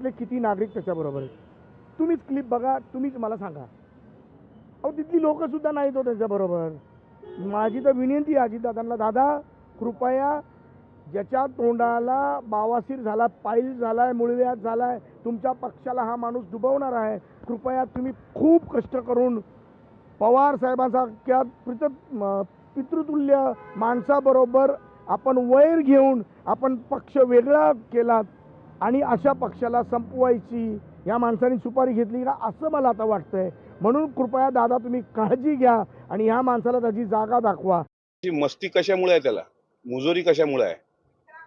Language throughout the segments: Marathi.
समाजातले किती नागरिक त्याच्याबरोबर आहेत. तुम्हीच क्लिप बघा, तुम्हीच मला सांगा. अहो तिथली लोक सुद्धा नाहीत हो त्यांच्याबरोबर. माझी तर विनंती आहे अजितदादांना, दादा कृपया ज्याच्या तोंडाला बावासीर झाला, पाईल झालाय, मुळव्याध झालाय, तुमच्या पक्षाला हा माणूस डुबवणार आहे, कृपया तुम्ही खूप कष्ट करून पवार साहेबांसारख्या पितृतुल्य माणसाबरोबर आपण वैर घेऊन आपण पक्ष वेगळा केला आणि अशा पक्षाला संपवायची या माणसाने सुपारी घेतली का असं मला आता वाटतंय. म्हणून कृपया दादा तुम्ही काळजी घ्या आणि ह्या माणसाला त्याची जागा दाखवा. मस्ती कशामुळे आहे, त्याला मुजोरी कशामुळे आहे?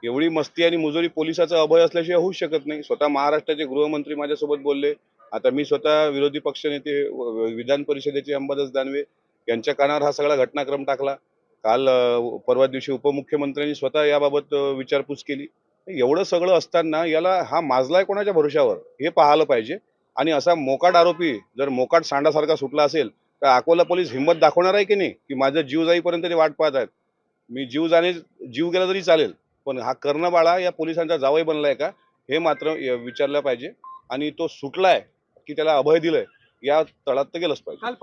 एवढी मस्ती आणि मुजोरी पोलिसाचा अभय असल्याशिवाय होऊ शकत नाही. स्वतः महाराष्ट्राचे गृहमंत्री माझ्यासोबत बोलले. आता मी स्वतः विरोधी पक्षनेते विधान परिषदेचे अंबादास दानवे यांच्या कानावर हा सगळा घटनाक्रम टाकला. काल परवा दिवशी उपमुख्यमंत्र्यांनी स्वतः याबाबत विचारपूस केली. एवढं सगळं असताना याला हा माजलाय कोणाच्या भरोशावर हे पाहायला पाहिजे. आणि असा मोकाट आरोपी जर मोकाट सांडासारखा सुटला असेल तर अकोला पोलीस हिंमत दाखवणार आहे की नाही, की माझं जीव जाईपर्यंत ते वाट पाहत आहेत. मी जीव गेला तरी चालेल, पण हा कर्णबाळा या पोलिसांचा जावई बनलाय का हे मात्र विचारलं पाहिजे. आणि तो सुटलाय की त्याला अभय दिलंय या तळात तर गेलंच पाहिजे.